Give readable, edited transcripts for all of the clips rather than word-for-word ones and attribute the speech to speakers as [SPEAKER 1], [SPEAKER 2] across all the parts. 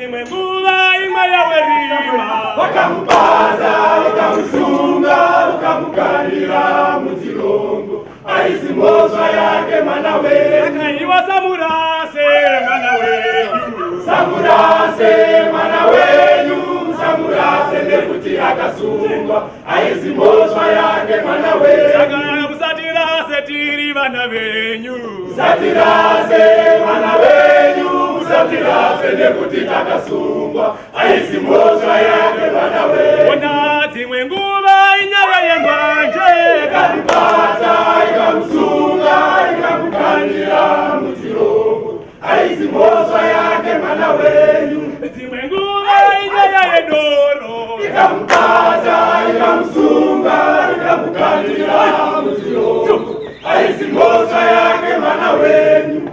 [SPEAKER 1] zimwe nguva imwe yawerima
[SPEAKER 2] vakamubaza vakamusunga vakamukanira muchirongo aisimozva yake mwana wenyu
[SPEAKER 1] akaiwa samurase mwana wenyu
[SPEAKER 2] samurase mwana wenyu samurase nekuti akasungwa aisimozva yake mwana wenyu
[SPEAKER 1] saka musatirase tiri vana venyu
[SPEAKER 2] musatirase vana venyu musatirase nekuti takasungwa aisimozva yake mwana wenyu
[SPEAKER 1] ona dzimwe nguva inyaya yembanje
[SPEAKER 2] ikamubata ikamusunga ikamukanira muchirongo aisimozva yake mwana wenyu
[SPEAKER 1] dzimwe nguva inyaya yedoro
[SPEAKER 2] ikamubata ikamusunga ikamukanira muchirongo aisimozva yake mwana wenyu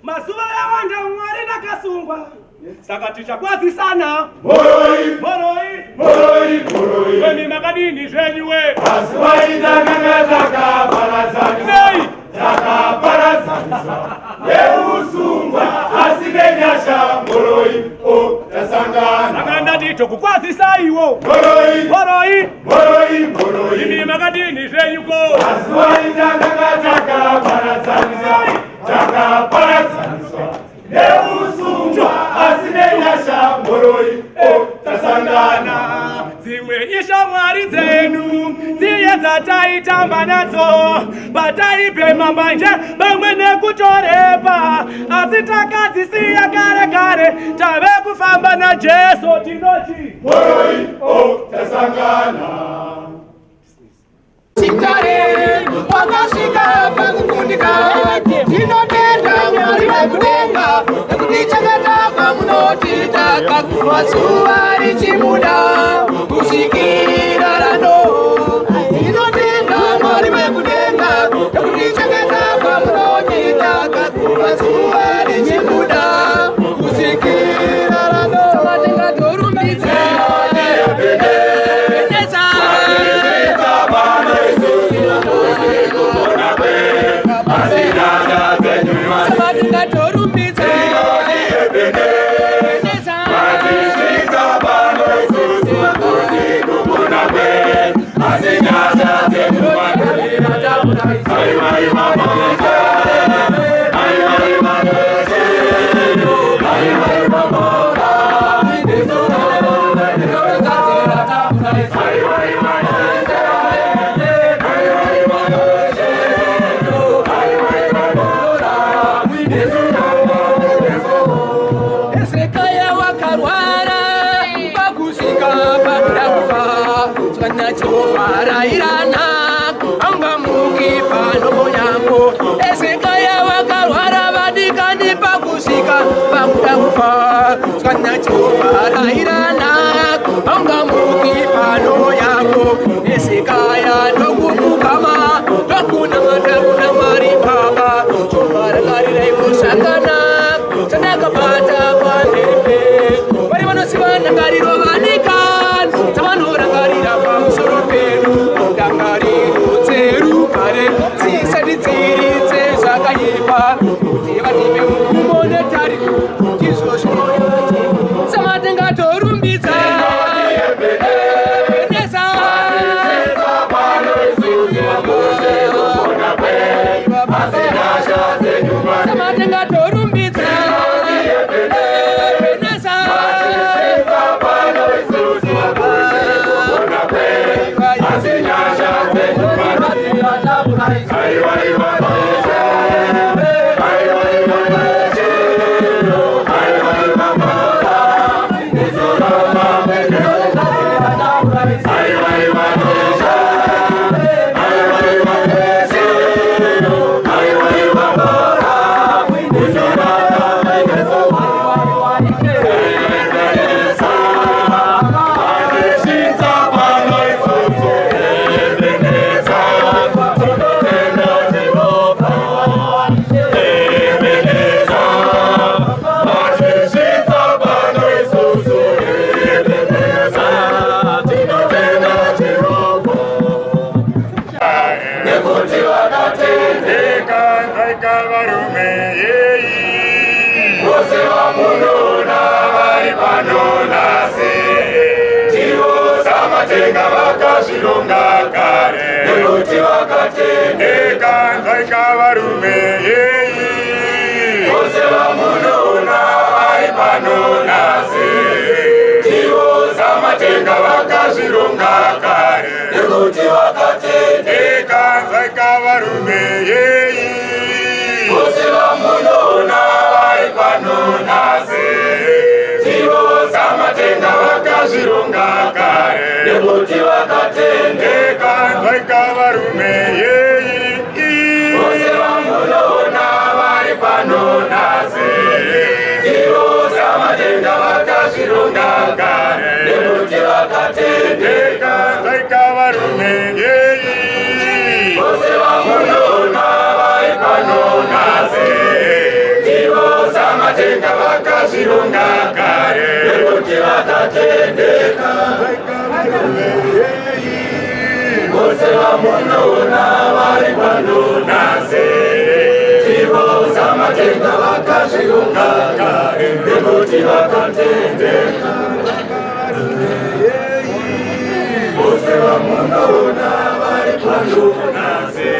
[SPEAKER 1] mazuva yawanda mwari nakasungwa saka tichakwazisana
[SPEAKER 2] moroi
[SPEAKER 1] moroi
[SPEAKER 2] moroi moroi
[SPEAKER 1] weni makadini zvenyuwe
[SPEAKER 2] mazuva itananga takaparadzanisa takaparadzanisa neusungwa asi nenyasha moroi o tasangana
[SPEAKER 1] saka ndati tokukwazisaiwo
[SPEAKER 2] moroi
[SPEAKER 1] moroi
[SPEAKER 2] moroi moroi
[SPEAKER 1] imi makadini zvenyuko
[SPEAKER 2] mazuva itananga takaparadzanisa takaparadzanisa neusungwa asi nenyasha moroi o tasangana
[SPEAKER 1] dzimwe ishamwari dzenu dziye dzataitamba nadzo pataipema mbanje pamwe nekutorepa asi takadzisiya kare kare tave kufamba najesu tinoti
[SPEAKER 2] moroi o tasangana
[SPEAKER 3] Sikare, wakashika pakukundika, tinotenda mwari wekudenga, nekutichengeta pamunotita kakuva zuva richibuda kusvikira rano. Tinotenda mwari wekudenga, nekutichengeta pamunotita kakuva zuva richibuda kusvikira rano. Matenga torumbidza
[SPEAKER 2] Amen. vakazvironga kare nekuti vakatendeka nzwaika varume yeyi vose vamunoona vari pano nhasi ndivo samatenga vakazvironga kare nekuti vakatendeka nzwaika varume yeyi vose vamunoona vari pano nhasi ndivo samatenga vakazvironga kare nekuti vakatendeka nzwaika varume yeyi vose vamunoona vari pano nhasi ndivo samatenga vakazvironga kare nekuti vakatendeka nzwaika varume yeyi vose vamunoona vari pano nhasi ndivo samatenga vakazvironga kare nekuti vakatendeka nzwaika varume yeyi vose vamunoona vari pano nhasi ndivo samatenga vakazvironga kare nekuti vakatendeka vose vamunoona vari pano nhasi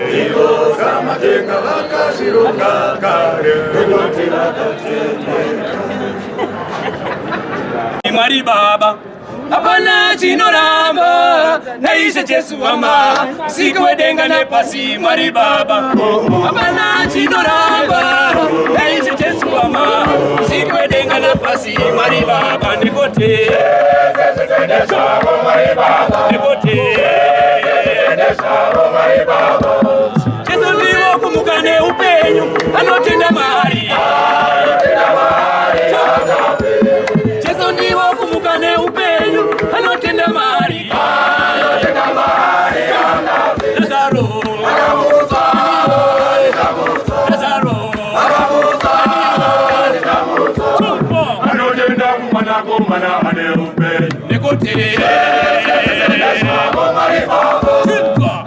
[SPEAKER 2] ndivo samatenga vakazvironga kare nekuti vakatendeka.
[SPEAKER 1] Mwari Baba hapana chinoramba naishe Jesu wama usiku wedenga nepasi. Mwari Baba hapana chinoramba naishe Jesu wama usiku wedenga nepasi. Mwari Baba nekote nekote Jesu ndiwo kumukane upenyu anotenda mari Jesu ndiwo kumukane upenyu anotenda mari Lazaro
[SPEAKER 2] anotenda kumwana ane upenyu
[SPEAKER 1] nekote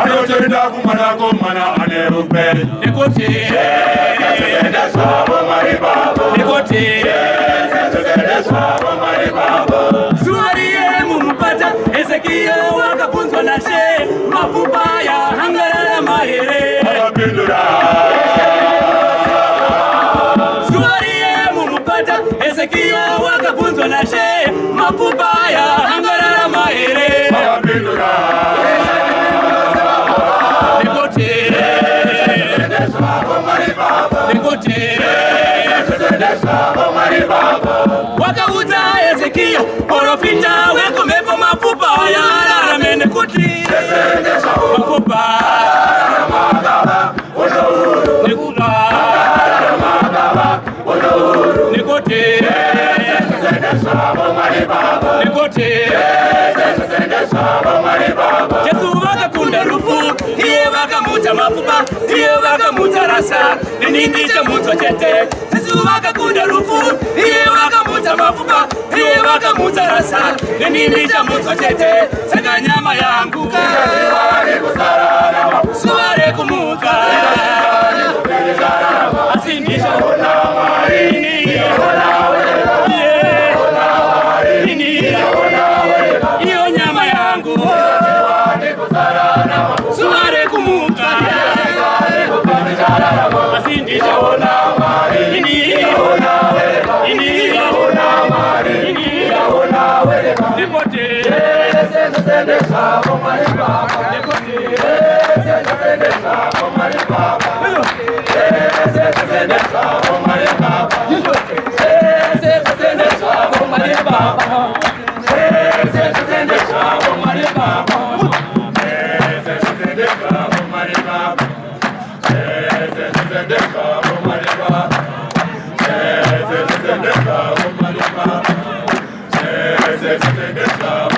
[SPEAKER 2] anotenda kumwana ane upenyu
[SPEAKER 1] nekote nekote Suariye mumupata Ezekia wakapunzwa na she mafupa ya hangarara mahere
[SPEAKER 2] akapindura
[SPEAKER 1] Suariye mumupata Ezekia wakapunzwa na she mafupa ya hangarara mahere
[SPEAKER 2] akapindura
[SPEAKER 1] nekote nekote wakaudza Ezekia profita wekomepo mafupa yararame nekuti mafupa nekula nekote nekote Jesu vakakunda rufu iye vakamuta mafupa iye vakamuta rasa nenindi chamutso chete Jesu vakakunda rufu iye vakamuta mafupa iye vakamuta rasa nenindi chamutso chete saka nyama yangu zuva rekumuka asi ndichaona iyo nyama yangu zuva rekumuka asi ndichaona nekote
[SPEAKER 2] Let's